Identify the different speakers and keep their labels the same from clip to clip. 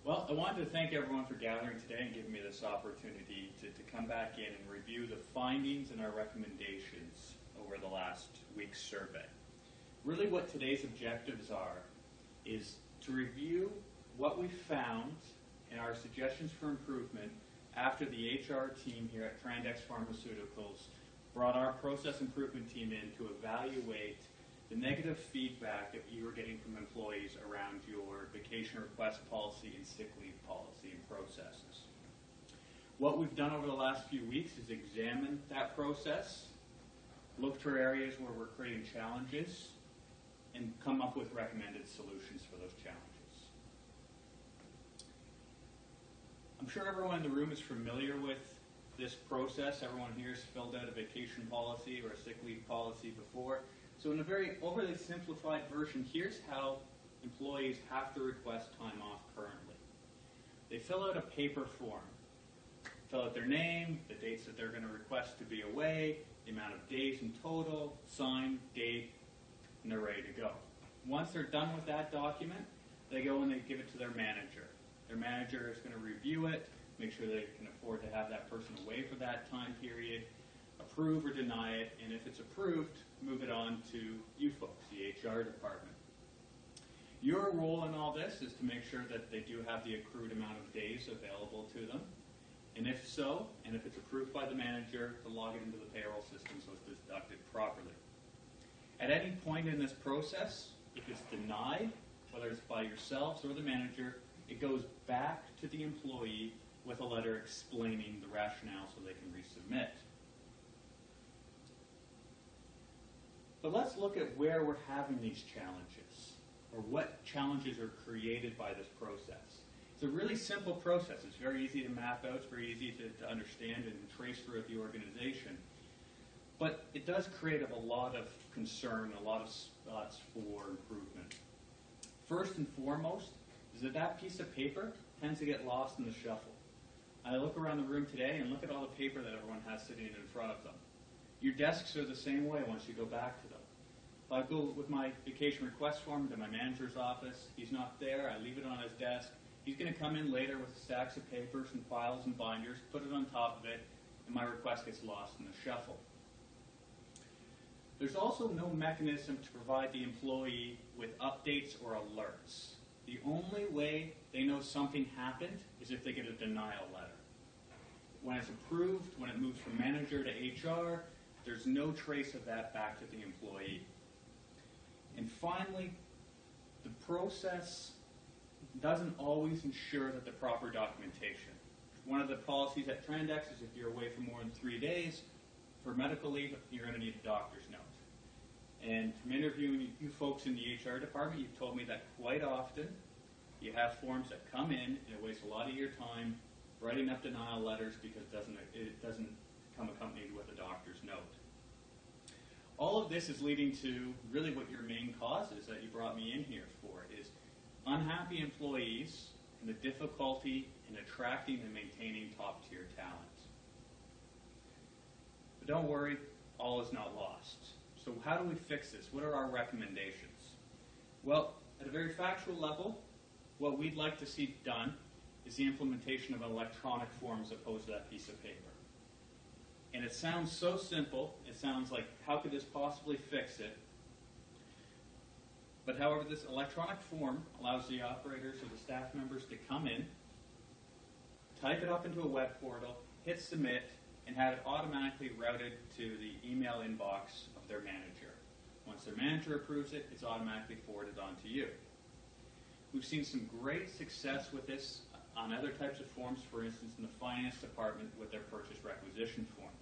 Speaker 1: Well, I wanted to thank everyone for gathering today and giving me this opportunity to come back in and review the findings and our recommendations over the last week's survey. Really what today's objectives are is to review what we found and our suggestions for improvement after the HR team here at Trandex Pharmaceuticals brought our process improvement team in to evaluate the negative feedback that you were getting from employees around your vacation request policy and sick leave policy and processes. What we've done over the last few weeks is examine that process, look for areas where we're creating challenges, and come up with recommended solutions for those challenges. I'm sure everyone in the room is familiar with this process. Everyone here has filled out a vacation policy or a sick leave policy before. So in a very overly simplified version, here's how employees have to request time off currently. They fill out a paper form, fill out their name, the dates that they're going to request to be away, the amount of days in total, sign, date, and they're ready to go. Once they're done with that document, they go and they give it to their manager. Their manager is going to review it, make sure they can afford to have that person away for that time period, approve or deny it, and if it's approved, move it on to you folks, the HR department. Your role in all this is to make sure that they do have the accrued amount of days available to them, and if so, and if it's approved by the manager, to log it into the payroll system so it's deducted properly. At any point in this process, if it's denied, whether it's by yourselves or the manager, it goes back to the employee with a letter explaining the rationale so they can resubmit. But let's look at where we're having these challenges, or what challenges are created by this process. It's a really simple process. It's very easy to map out. It's very easy to understand and trace throughout the organization. But it does create a lot of concern, a lot of spots for improvement. First and foremost is that piece of paper tends to get lost in the shuffle. I look around the room today and look at all the paper that everyone has sitting in front of them. Your desks are the same way once you go back to them. If I go with my vacation request form to my manager's office, he's not there, I leave it on his desk. He's going to come in later with stacks of papers and files and binders, put it on top of it, and my request gets lost in the shuffle. There's also no mechanism to provide the employee with updates or alerts. The only way they know something happened is if they get a denial letter. When it's approved, when it moves from manager to HR, there's no trace of that back to the employee. And finally, the process doesn't always ensure that the proper documentation. One of the policies at Trandex is if you're away for more than 3 days, for medical leave, you're going to need a doctor's note. And from interviewing you folks in the HR department, you've told me that quite often you have forms that come in and it wastes a lot of your time writing up denial letters because it doesn't come accompanied with a doctor's note. All of this is leading to really what your main cause is that you brought me in here for, is unhappy employees and the difficulty in attracting and maintaining top-tier talent. But don't worry, all is not lost. So how do we fix this? What are our recommendations? Well, at a very factual level, what we'd like to see done is the implementation of an electronic form as opposed to that piece of paper. And it sounds so simple. It sounds like, how could this possibly fix it? But however, this electronic form allows the operators or the staff members to come in, type it up into a web portal, hit submit, and have it automatically routed to the email inbox of their manager. Once their manager approves it, it's automatically forwarded on to you. We've seen some great success with this on other types of forms, for instance, in the finance department with their purchase requisition forms.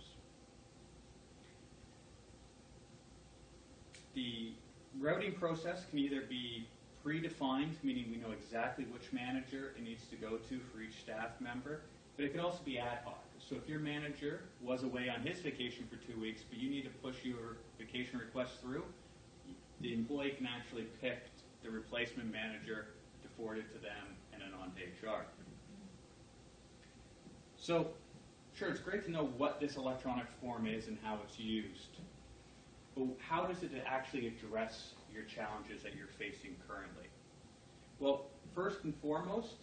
Speaker 1: The routing process can either be predefined, meaning we know exactly which manager it needs to go to for each staff member, but it can also be ad hoc. So if your manager was away on his vacation for 2 weeks, but you need to push your vacation request through, the employee can actually pick the replacement manager to forward it to them and then on to HR. So, sure, it's great to know what this electronic form is and how it's used. But how does it actually address your challenges that you're facing currently? Well, first and foremost,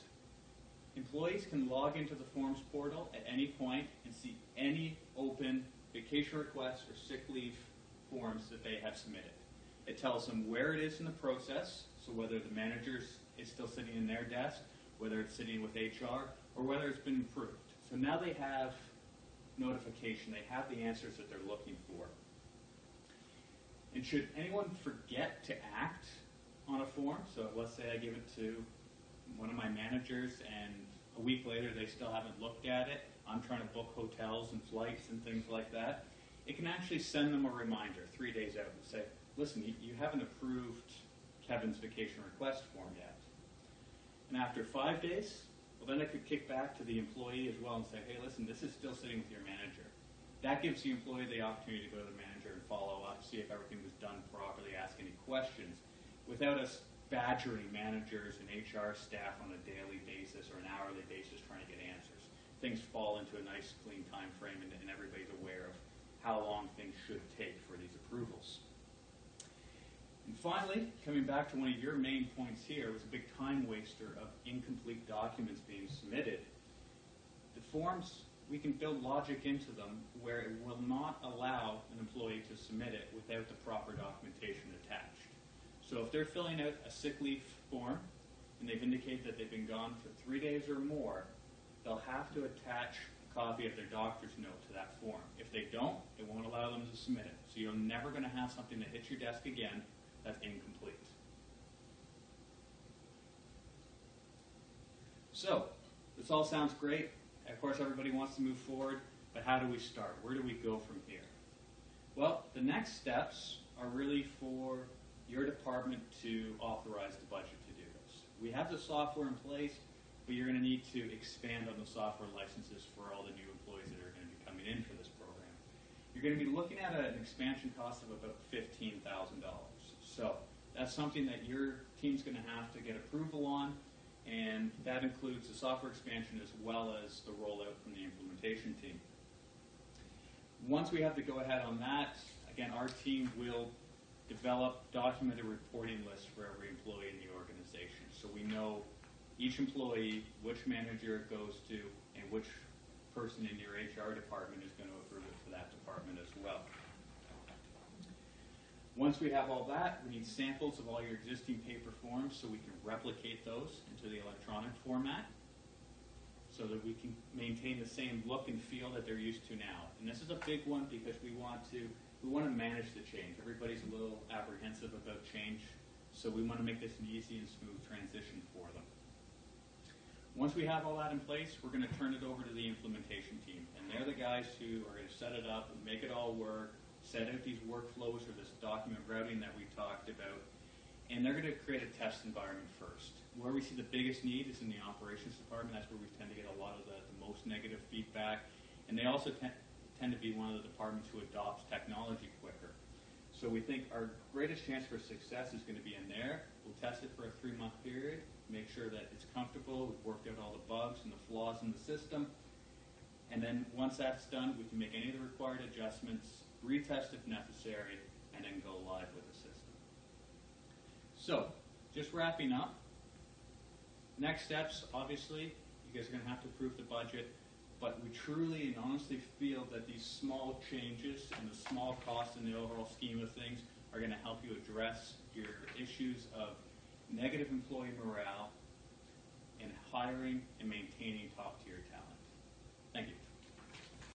Speaker 1: Employees can log into the forms portal at any point and see any open vacation requests or sick leave forms that they have submitted. It tells them where it is in the process, so whether the manager is still sitting in their desk, whether it's sitting with HR, or whether it's been approved. So now they have notification, they have the answers that they're looking for. And should anyone forget to act on a form, so let's say I give it to one of my managers and a week later they still haven't looked at it, I'm trying to book hotels and flights and things like that, it can actually send them a reminder 3 days out and say, listen, you haven't approved Kevin's vacation request form yet. And after 5 days, well, then it could kick back to the employee as well and say, hey, listen, this is still sitting with your manager. That gives the employee the opportunity to go to the manager and follow up, see if everything was done properly, ask any questions, without us badgering managers and HR staff on a daily basis or an hourly basis trying to get answers. Things fall into a nice, clean time frame, and everybody's aware of how long things should take for these approvals. And finally, coming back to one of your main points here, was a big time waster of incomplete documents being submitted. The forms, we can build logic into them where it will not allow an employee to submit it without the proper documentation attached. So if they're filling out a sick leave form and they've indicated that they've been gone for 3 days or more, they'll have to attach a copy of their doctor's note to that form. If they don't, it won't allow them to submit it. So you're never going to have something that hits your desk again that's incomplete. So, this all sounds great. Of course, everybody wants to move forward, but how do we start? Where do we go from here? Well, the next steps are really for your department to authorize the budget to do this. We have the software in place, but you're going to need to expand on the software licenses for all the new employees that are going to be coming in for this program. You're going to be looking at an expansion cost of about $15,000. So that's something that your team's going to have to get approval on, and that includes the software expansion as well as the rollout from the implementation team. Once we have to go ahead on that, again, our team will develop documented reporting lists for every employee in the organization. So we know each employee, which manager it goes to, and which person in your HR department is going to approve it for that department as well. Once we have all that, we need samples of all your existing paper forms so we can replicate those into the electronic format so that we can maintain the same look and feel that they're used to now. And this is a big one because we want to manage the change. Everybody's a little apprehensive about change, so we want to make this an easy and smooth transition for them. Once we have all that in place, we're going to turn it over to the implementation team. And they're the guys who are going to set it up and make it all work, set out these workflows or this document routing that we talked about, and they're going to create a test environment first. Where we see the biggest need is in the operations department. That's where we tend to get a lot of the most negative feedback. And they also tend to be one of the departments who adopts technology quicker. So we think our greatest chance for success is going to be in there. We'll test it for a 3-month period, make sure that it's comfortable, we've worked out all the bugs and the flaws in the system, and then once that's done, we can make any of the required adjustments, retest if necessary, and then go live with the system. So, just wrapping up, next steps, obviously, you guys are going to have to approve the budget, but we truly and honestly feel that these small changes and the small costs in the overall scheme of things are going to help you address your issues of negative employee morale and hiring and maintaining top